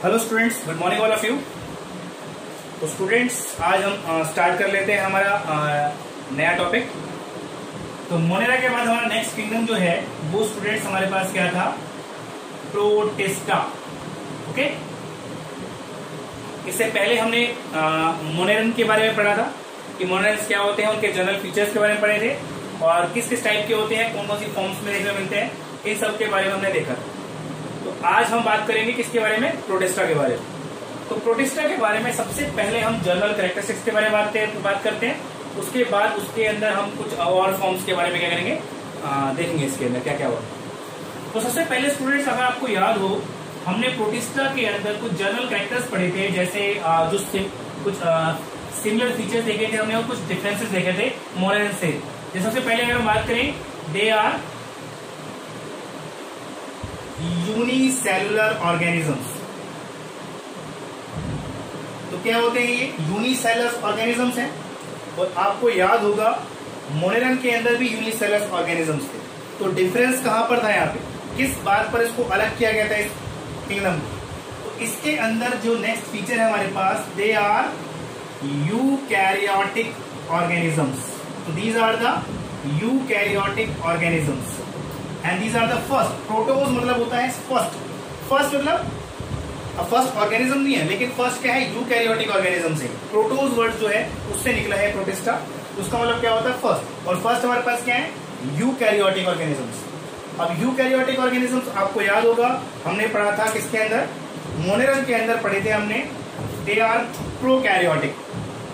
Hello students, good morning all of you. तो students, आज हम स्टार्ट कर लेते हैं हमारा नया टॉपिक। तो मोनेरा के बाद हमारा नेक्स्ट किंगडम जो है वो स्टूडेंट्स हमारे पास क्या था, प्रोटिस्टा। ओके, इससे पहले हमने मोनेरन के बारे में पढ़ा था कि मोनेरन्स क्या होते हैं, उनके जनरल फीचर्स के बारे में पढ़े थे और किस किस टाइप के होते हैं, कौन कौन सी फॉर्म्स में देखने मिलते हैं, इन सब के बारे में हमने देखा था। तो आज हम बात करेंगे किसके बारे में, प्रोटिस्टा के बारे में। तो प्रोटिस्टा के बारे में सबसे पहले हम जनरल कैरेक्टरिस्टिक्स के बारे में बात करते हैं। उसके बाद उसके अंदर हम कुछ और फॉर्म्स के बारे में क्या करेंगे, देखेंगे इसके अंदर क्या क्या हुआ। तो सबसे पहले स्टूडेंट्स, अगर आपको याद हो, हमने प्रोटिस्टा के अंदर कुछ जनरल कैरेक्टर्स पढ़े थे, जैसे जो कुछ सिमिलर फीचर्स देखे थे हमने और कुछ डिफरेंसेस देखे थे मोनेरन से। जैसे सबसे पहले अगर हम बात करें, दे आर यूनिसेलुलर ऑर्गेनिजम्स। तो क्या होते हैं ये यूनिसेलुलर ऑर्गेनिजम्स हैं। और आपको याद होगा मोनेरन के अंदर भी यूनिसेलुलर ऑर्गेनिजम्स थे। तो डिफरेंस कहां पर था, यहाँ पे किस बात पर इसको अलग किया गया था इस किंगडम को। तो इसके अंदर जो नेक्स्ट फीचर है हमारे पास, दे आर यूकैरियोटिक ऑर्गेनिजम्स। तो these are the eukaryotic organisms and these are the first. Protos मतलब होता है फर्स्ट, फर्स्ट मतलब फर्स्ट ऑर्गेनिज्म नहीं है, लेकिन फर्स्ट क्या है, यूकैरियोटिक ऑर्गेनिज्म से। प्रोटोज वर्ड जो है उससे निकला है प्रोटिस्टा, उसका मतलब क्या होता है फर्स्ट। और फर्स्ट हमारे पास क्या है, यूकैरियोटिक ऑर्गेनिजम्स। अब यूकैरियोटिक ऑर्गेनिजम्स आपको याद होगा हमने पढ़ा था किसके अंदर, मोनेरन के अंदर पढ़े थे हमने, दे आर प्रोकैरियोटिक।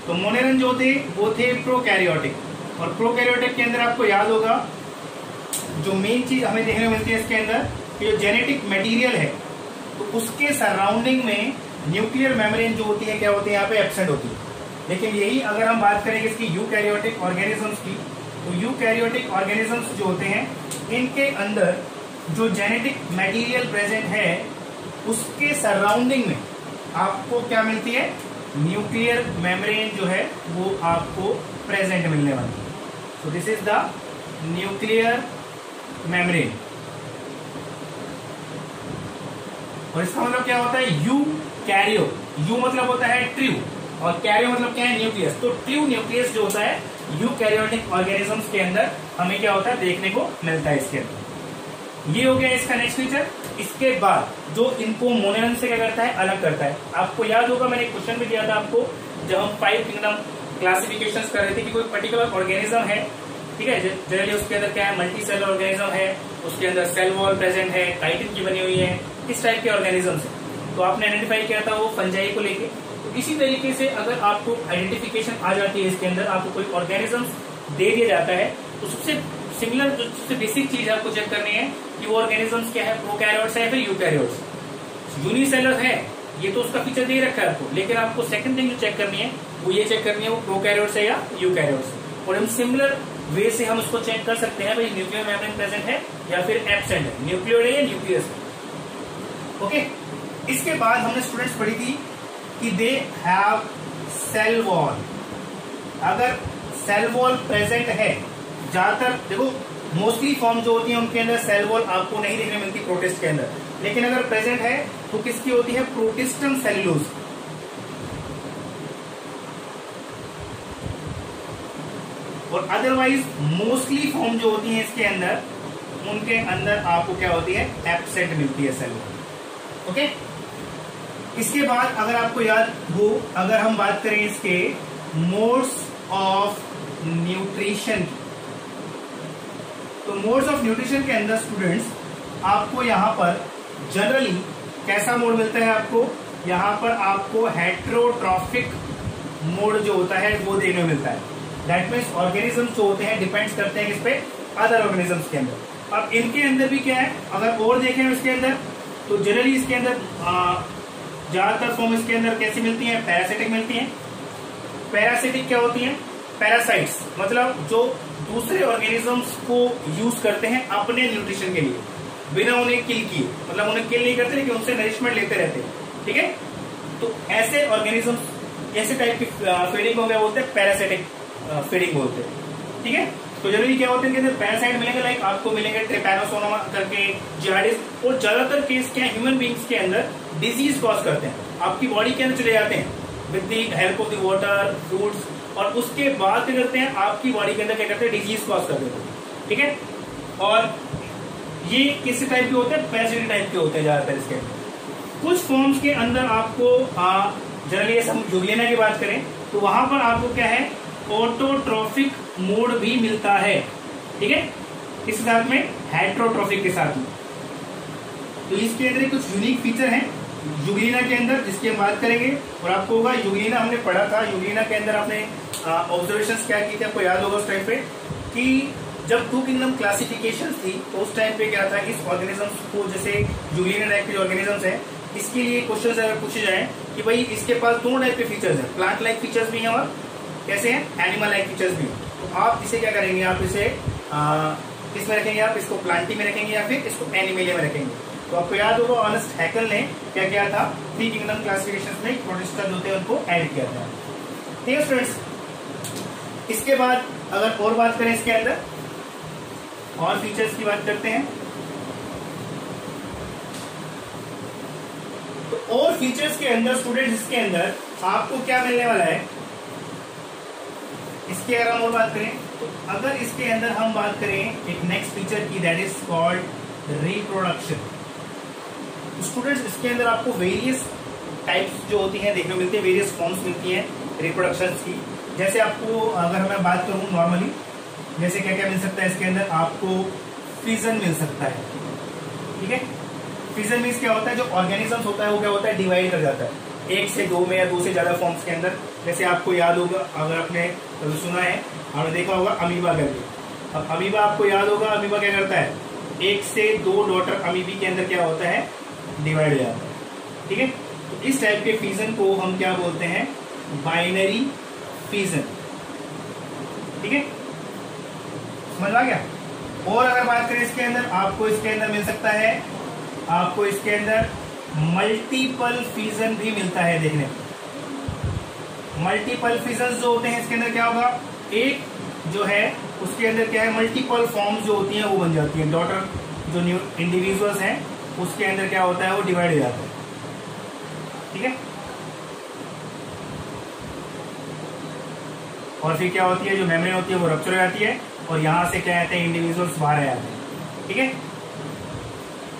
तो मोनेरन जो थे वो थे प्रोकैरियोटिक। और प्रोकैरियोटिक के अंदर आपको याद होगा जो मेन चीज हमें देखने को मिलती है इसके अंदर, कि जो जेनेटिक मटेरियल है तो उसके सराउंडिंग में न्यूक्लियर मेम्ब्रेन जो होती है क्या होती है, यहाँ पे एब्सेंट होती है। लेकिन यही अगर हम बात करेंगे इसकी यूकैरियोटिक ऑर्गेनिजम्स की, तो यूकैरियोटिक ऑर्गेनिजम्स जो होते हैं इनके अंदर जो जेनेटिक मटेरियल प्रेजेंट है उसके सराउंडिंग में आपको क्या मिलती है, न्यूक्लियर मेम्ब्रेन जो है वो आपको प्रेजेंट मिलने वाली है। So this is the nuclear membrane. और इसका मतलब क्या होता है, यू कैरियो, यू मतलब होता है ट्रू और कैरियो मतलब क्या है, न्यूक्लियस। तो ट्रू न्यूक्लियस जो होता है यूकैरियोटिक ऑर्गेनिजम्स के अंदर हमें क्या होता है देखने को मिलता है इसके अंदर। ये हो गया इसका नेक्स्ट फीचर। इसके बाद जो इनको मोनेरन से क्या करता है, अलग करता है। आपको याद होगा मैंने एक क्वेश्चन भी दिया था आपको, जब हम 5 किंगडम क्लासिफिकेशन कर रहे थे कि कोई पर्टिकुलर ऑर्गेनिज्म है, ठीक है, जनरली उसके अंदर क्या है, मल्टी सेल ऑर्गेनिज्म है, उसके अंदर सेल वॉल प्रेजेंट है, काइटिन की बनी हुई है, इस टाइप के ऑर्गेनिजम्स है। तो आपने आइडेंटिफाई किया था वो फंजाई को लेके। तो इसी तरीके से अगर आपको आइडेंटिफिकेशन आ जाती है, इसके अंदर आपको कोई ऑर्गेनिज्म दे दिया जाता है, तो सबसे सिमिलर जो सबसे बेसिक चीज आपको चेक करनी है कि वो ऑर्गेनिजम्स क्या है, प्रोकैरियोट्स है या फिर यूकैरियोट्स। यूनिसेलुलर है ये तो उसका फीचर दे रखा है आपको, लेकिन आपको सेकंड थिंग जो चेक करनी है वो ये चेक करनी है वो प्रोकैरियोट्स है या यूकैरियोट्स। और हम सिमिलर वे से हम उसको चेक कर सकते हैं भाई न्यूक्लियर मेम्ब्रेन प्रेजेंट है या फिर एब्सेंट है, न्यूक्लियर है या न्यूक्लियस है। ओके, इसके बाद हमने स्टूडेंट्स पढ़ी थी कि दे हैव सेल वॉल। अगर सेल वॉल प्रेजेंट है, ज्यादातर देखो मोस्टली फॉर्म जो होती है उनके अंदर सेल वॉल आपको नहीं देखने मिलती प्रोटिस्ट के अंदर, लेकिन अगर प्रेजेंट है तो किसकी होती है, प्रोटिस्टम सेल्यूलोज। और अदरवाइज मोस्टली फॉर्म जो होती है इसके अंदर, उनके अंदर आपको क्या होती है, एब्सेंट मिलती है सेल वॉल। ओके, इसके बाद अगर आपको याद हो, अगर हम बात करें इसके मोड्स ऑफ न्यूट्रिशन की, तो मोड्स ऑफ न्यूट्रिशन के अंदर स्टूडेंट्स आपको यहां पर जनरली कैसा मोड मिलता है, आपको यहां पर आपको हेट्रोट्रॉफिक मोड जो होता है वो देखने को मिलता है। दैट मीन्स ऑर्गेनिजम्स जो होते हैं डिपेंड्स करते हैं किस पे, अदर ऑर्गेनिजम्स के अंदर। अब इनके अंदर भी क्या है, अगर और देखें इसके अंदर, तो जनरली इसके अंदर ज्यादातर फॉर्म इसके अंदर कैसी मिलती हैं, पैरासिटिक मिलती हैं। पैरासिटिक क्या होती हैं, पैरासाइट्स मतलब जो दूसरे ऑर्गेनिजम्स को यूज करते हैं अपने न्यूट्रिशन के लिए, बिना उन्हें किल किए, मतलब उन्हें किल नहीं करते लेकिन उनसे नरिशमेंट लेते रहते हैं। ठीक है, तो ऐसे ऑर्गेनिजम्स, ऐसे टाइप की फीडिंग को क्या बोलते हैं, पैरासिटिक फीडिंग बोलते हैं। ठीक है, तो जनरली क्या होते हैं इनके अंदर पैरासाइट मिलेंगे, लाइक आपको मिलेंगे ट्रिपैनोसोमा करके, जिहार्डिस, और ज्यादातर केस क्या ह्यूमन बींग्स के अंदर डिजीज कॉज करते हैं, आपकी बॉडी के अंदर चले जाते हैं with the help of the water, fruits, और उसके बाद क्या करते हैं आपकी बॉडी के अंदर क्या करते हैं डिजीज कॉज कर देते हैं, ठीक है। और ये किस टाइप के होते हैं, पैरासिटिक टाइप के होते हैं ज्यादातर इसके अंदर। कुछ फॉर्म्स के अंदर आपको जनरली हम जुगलिना की बात करें तो वहां पर आपको क्या है ऑटोट्रॉफिक मोड भी मिलता है, ठीक है, किस साथ में, हेट्रोट्रॉफिक के साथ में। तो इसके अंदर कुछ यूनिक फीचर हैं जुगलिना के अंदर जिसकी हम बात करेंगे। और आपको होगा जुगलिना हमने पढ़ा था, जुगलिना के अंदर आपने ऑब्जर्वेशंस क्या की थी, आपको याद होगा उस टाइम पे कि जब टू किंगडम क्लासिफिकेशन थी तो उस टाइम पे क्या था, इस ऑर्गेनिजम्स को, जैसे जुगलिना टाइप के ऑर्गेनिजम्स हैं, इसके लिए क्वेश्चन अगर पूछे जाए कि भाई इसके पास दो टाइप के फीचर्स हैं, प्लांट लाइक फीचर्स भी हैं और कैसे हैं, एनिमल लाइक फीचर्स भी हैं। तो आप इसे क्या करेंगे, आप इसे किसमें रखेंगे, आप इसको प्लांटी में रखेंगे या फिर इसको एनिमेलिया में रखेंगे। तो आपको याद होगा अर्नेस्ट हैकेल ने क्या किया था, 3 किंगडम क्लासिफिकेशन में प्रोटिस्टा जो थे उनको ऐड किया था, ठीक है स्टूडेंट्स। इसके बाद अगर और बात करें इसके अंदर और फीचर्स की बात करते हैं, तो और फीचर्स के अंदर स्टूडेंट्स इसके अंदर आपको क्या मिलने वाला है, इसके अगर हम और बात करें तो अगर इसके अंदर हम बात करें एक नेक्स्ट फीचर की, that is called reproduction. Students इसके अंदर आपको वेरियस टाइप्स जो होती हैं देखने को मिलती है, वेरियस फॉर्म्स मिलती हैं रिप्रोडक्शन की। जैसे आपको अगर मैं बात करूं नॉर्मली, जैसे क्या क्या मिल सकता है इसके अंदर, आपको फिजन मिल सकता है, ठीक है। फिजन मीन्स क्या होता है, जो ऑर्गेनिजम्स होता है वो क्या होता है, डिवाइड कर जाता है 1 से 2 में या 2 से ज्यादा फॉर्म्स के अंदर। जैसे आपको याद होगा, अगर आपने सुना है, आपने देखा होगा अमीबा करके। अब अमीबा आपको याद होगा, अमीबा क्या करता है, 1 से 2 डॉटर अमीबी के अंदर क्या होता है, डिवाइड हो जाता है, ठीक है। तो इस टाइप के फिजन को हम क्या बोलते हैं, बाइनरी फिजन, ठीक है, समझ आ गया। और अगर बात करें इसके अंदर, आपको इसके अंदर मिल सकता है, आपको इसके अंदर मल्टीपल फिजन भी मिलता है देखने को। मल्टीपल फिजन जो होते हैं इसके अंदर क्या होगा, एक जो है उसके अंदर क्या है, मल्टीपल फॉर्म्स जो होती हैं वो बन जाती हैं, डॉटर जो न्यू इंडिविजुअल्स हैं उसके अंदर क्या होता है, वो डिवाइड हो जाता है, ठीक है। और फिर क्या होती है, जो मेम्ब्रेन होती है वो रप्चर हो जाती है और यहां से क्या कहते हैं, इंडिविजुअल्स बाहर आ जाते हैं, ठीक है।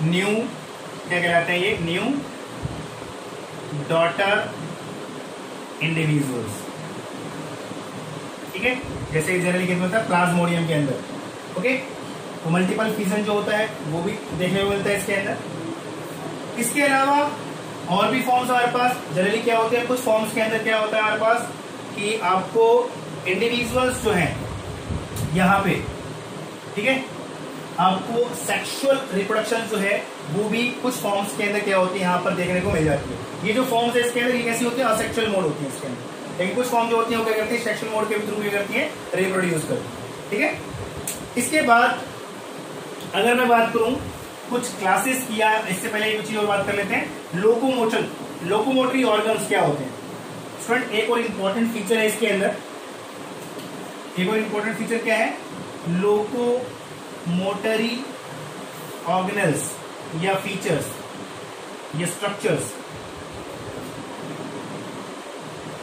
न्यू क्या कहलाते हैं, ये न्यू डॉटर इंडिविजुअल्स, ठीक है। जैसे जनरली क्या होता है प्लाज्मोडियम के अंदर, ओके। तो मल्टीपल फिजन जो होता है वो भी देखने को मिलता है इसके अंदर। इसके अलावा और भी फॉर्म्स हमारे पास जनरली क्या होते हैं, कुछ फॉर्म्स के अंदर क्या होता है हमारे पास कि आपको इंडिविजुअल्स जो हैं यहाँ पे, ठीक है, आपको सेक्सुअल रिप्रोडक्शन जो है वो भी कुछ फॉर्म्स के अंदर क्या होती है, यहाँ पर देखने को मिल जाती है। ये जो फॉर्म्स है इसके अंदर ये कैसी होती है, असेक्सुअल मोड होती है इसके अंदर, लेकिन कुछ फॉर्म जो होती है वो क्या करती है, सेक्सुअल मोड के थ्रू क्या करती है, रिप्रोड्यूस करती है, ठीक है। इसके बाद अगर मैं बात करूं कुछ क्लासेस किया, इससे पहले कुछ चीज और बात कर लेते हैं, लोकोमोशन, लोकोमोटरी ऑर्गन्स क्या होते हैं स्टूडेंट। एक और इंपॉर्टेंट फीचर है इसके अंदर, एक और इंपॉर्टेंट फीचर क्या है, लोकोमोटरी ऑर्गेनल्स या फीचर्स या स्ट्रक्चर्स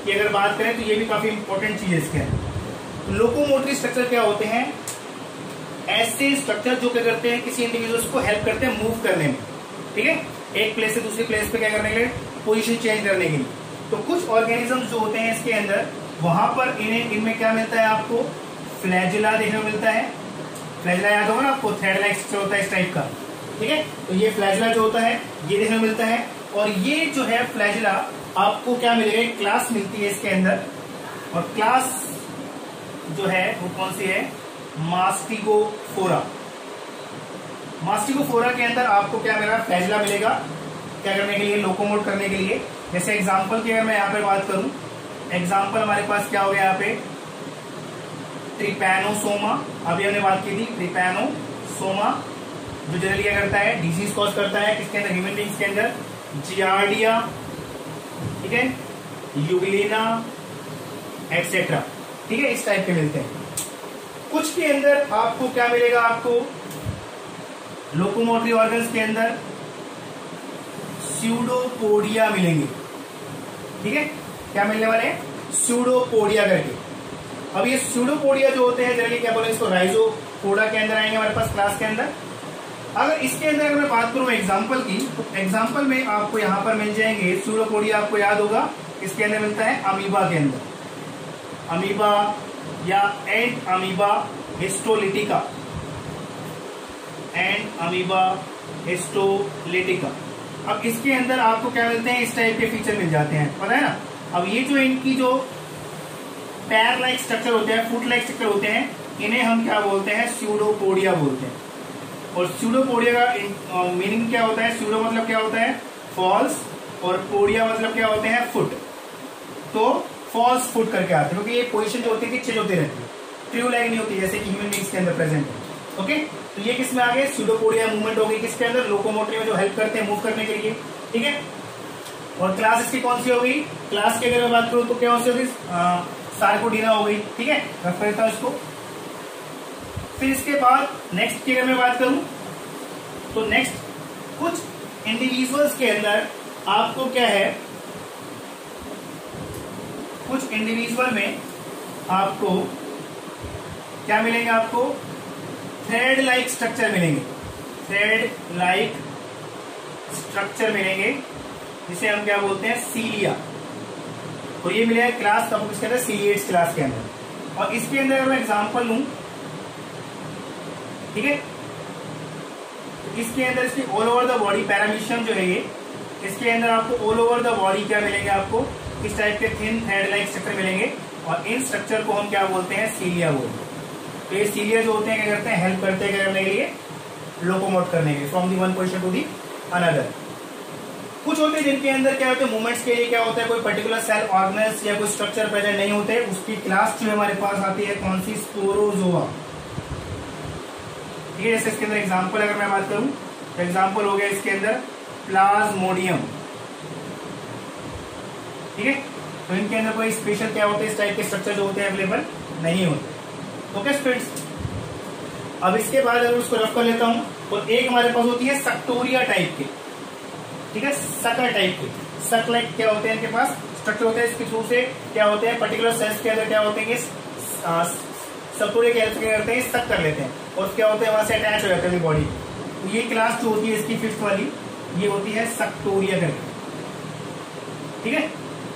की अगर बात करें तो ये भी काफी इंपॉर्टेंट चीज है इसके अंदर। लोकोमोटरी स्ट्रक्चर क्या होते हैं, ऐसे स्ट्रक्चर जो क्या करते हैं, किसी इंडिविजुअल्स को हेल्प करते हैं मूव करने में, ठीक है, एक प्लेस से दूसरी प्लेस पे क्या करने के लिए, पोजीशन चेंज करने के लिए। तो कुछ ऑर्गेनिजम्स जो होते हैं इसके अंदर, वहां पर इनमें क्या मिलता है आपको, फ्लैजिला देखने को मिलता है। फ्लैजिला याद होगा ना आपको, थ्रेड लाइक स्ट्रक्चर होता है इस टाइप का, ठीक है। तो ये फ्लैजिला जो होता है ये देखने को मिलता है। और ये जो है फ्लैजिला आपको क्या मिलेगा, एक क्लास मिलती है इसके अंदर, और क्लास जो है वो कौन सी है, मास्टिगोफोरा। मास्टिगोफोरा के अंदर आपको क्या मिलेगा, फ्लैजिला मिलेगा, क्या करने के लिए, लोकोमोट करने के लिए। जैसे एग्जांपल की अगर मैं यहाँ पे बात करूं, एग्जांपल हमारे पास क्या हो गया यहाँ पे, ट्रिपैनोसोमा, अभी हमने बात की थी, ट्रिपैनोसोमा जो जनरली क्या करता है, डिजीज कॉज करता है, किसके अंदर, ह्यूमन बींग्स के अंदर, जियार्डिया, ठीक है, युगलिना एक्सेट्रा, ठीक है, इस टाइप के मिलते हैं। कुछ के अंदर आपको क्या मिलेगा, आपको लोकोमोटरी ऑर्गन्स के अंदर स्यूडोपोडिया मिलेंगे। ठीक है, क्या मिलने वाले हैं, स्यूडोपोडिया करके। अब ये स्यूडोपोडिया जो होते हैं जनरली क्या बोले इसको, राइजोपोडा के अंदर आएंगे हमारे पास क्लास के अंदर। अगर इसके अंदर अगर मैं बात करूं एग्जांपल की, तो एग्जांपल में आपको यहां पर मिल जाएंगे स्यूडोपोडिया, आपको याद होगा इसके अंदर मिलता है अमीबा के अंदर, अमीबा या and amoeba histolytica, and amoeba histolytica. अब इसके अंदर आपको क्या मिलते हैं, इस टाइप के फीचर मिल जाते हैं, पता है ना। अब ये जो इनकी जो पैर लाइक स्ट्रक्चर होते हैं, फुट लाइक स्ट्रक्चर होते हैं, इन्हें हम क्या बोलते हैं, स्यूडोपोडिया बोलते हैं। और स्यूडोपोडिया का मीनिंग क्या होता है, स्यूडो मतलब क्या होता है, फॉल्स, और पोडिया मतलब क्या होते हैं, फुट। तो फॉल्स फुट करके आते हैं, क्योंकि ये पोजीशन जो होती है चेंज होती रहती है, ट्रू लाइक नहीं होती जैसे कि ह्यूमन बींग्स के अंदर प्रेजेंट है। ओके, तो ये किसमें आ गए, स्यूडोपोडिया मूवमेंट हो गई किसके अंदर, लोकोमोटरी में जो हेल्प करते हैं मूव करने के लिए। ठीक है, और क्लास इसकी कौन सी हो गई, क्लास की अगर मैं बात करूं तो क्या सी होगी, सार्कोडीना हो गई। ठीक है, रख देता हूं इसको। फिर इसके बाद नेक्स्ट की अगर मैं बात करूं तो नेक्स्ट कुछ इंडिविजुअल्स के अंदर आपको क्या है, कुछ इंडिविजुअल में आपको क्या मिलेंगे, आपको थ्रेड लाइक स्ट्रक्चर मिलेंगे, थ्रेड लाइक स्ट्रक्चर मिलेंगे, जिसे हम क्या बोलते हैं, सीलिया। तो ये मिलेगा क्लास कब, किसके अंदर, सीलिएट्स क्लास के अंदर। और इसके अंदर अगर मैं एग्जांपल लूं, ठीक है, तो इसके अंदर इसकी all over the body paramecium जो है ये, इसके अंदर आपको ऑल ओवर द बॉडी क्या मिलेंगे, आपको इस टाइप के थिन थ्रेड लाइक स्ट्रक्चर मिलेंगे। और इन स्ट्रक्चर को हम क्या बोलते हैं, सीलिया बोलते हैं। तो ये सीलिया जो होते हैं क्या करते हैं, हेल्प करते हैं क्या करने के लिए, लोकोमोट करने के लिए, from the one position to the another. कुछ होते हैं जिनके अंदर क्या होते हैं, मूवमेंट्स के लिए क्या होता है, कोई पर्टिकुलर सेल ऑर्गेनेल्स या कोई स्ट्रक्चर प्रेजेंट नहीं होते, उसकी क्लास जो हमारे पास आती है कौन सी, स्पोरोजोआ। ठीक है, जैसे इसके अंदर एग्जांपल अगर मैं बात करूं तो एग्जांपल हो गया इसके अंदर प्लाज्मोडियम। ठीक है, तो इनके अंदर कोई स्पेशल क्या होते हैं, इस टाइप के स्ट्रक्चर जो होते हैं अवेलेबल नहीं होते। ओके स्टूडेंट्स, अब इसके बाद अगर उसको रफ कर लेता हूं तो एक हमारे पास होती है सक्टोरिया टाइप के। ठीक है, सकर टाइप के, सक लाइक क्या होते हैं इनके पास स्ट्रक्चर होते हैं, इसके थ्रू से क्या होते हैं, पर्टिकुलर सेल्स के अंदर क्या होते हैं, सक्टोरिया के हेल्प करते हैं, सक कर लेते हैं, और क्या होता है वहां से अटैच हो जाता है बॉडी। तो ये क्लास जो होती है इसकी फिफ्थ वाली, ये होती है सक्टोरिया करके। ठीक है,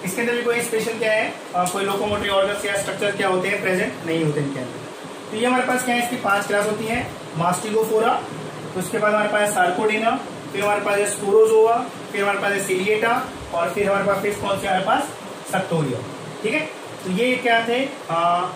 इसके अंदर भी कोई स्पेशल क्या है, कोई लोकोमोटरी ऑर्गन्स या स्ट्रक्चर क्या होते हैं, प्रेजेंट नहीं होते इनके अंदर। तो ये हमारे पास क्या है, इसकी 5 क्लास होती है, मास्टिगोफोरा, तो उसके बाद हमारे पास सार्कोडिना, फिर हमारे पास है स्पोरोजोआ, फिर हमारे पास है सीलिएटा, और फिर हमारे पास फिर कौन सी हमारे पास, सक्टोरिया। ठीक है, तो ये क्या थे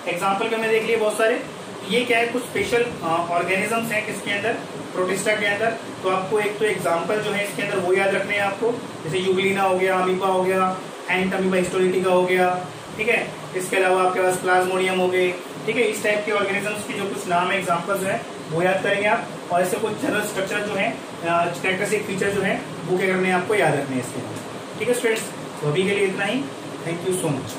एग्जाम्पल के में देख लिए बहुत सारे। ये क्या है, कुछ स्पेशल ऑर्गेनिजम्स हैं किसके अंदर, प्रोटिस्टा के अंदर। तो आपको एक तो एग्जाम्पल जो है इसके अंदर वो याद रखने हैं आपको, जैसे यूग्लिना हो गया, अमीबा हो गया, एंड अमीबा हिस्टोलिटिका हो गया। ठीक है, इसके अलावा आपके पास प्लाज्मोडियम हो गए। ठीक है, इस टाइप के ऑर्गेनिजम्स की जो कुछ नाम है, एग्जाम्पल्स जो है वो याद करेंगे आप, और ऐसे कुछ जनरल स्ट्रक्चर जो है, कैरेक्टरिस्टिक फीचर जो है वो क्या करने हैं, आपको याद रखने हैं इसके। ठीक है स्टूडेंट्स, तो अभी के लिए इतना ही, थैंक यू सो मच।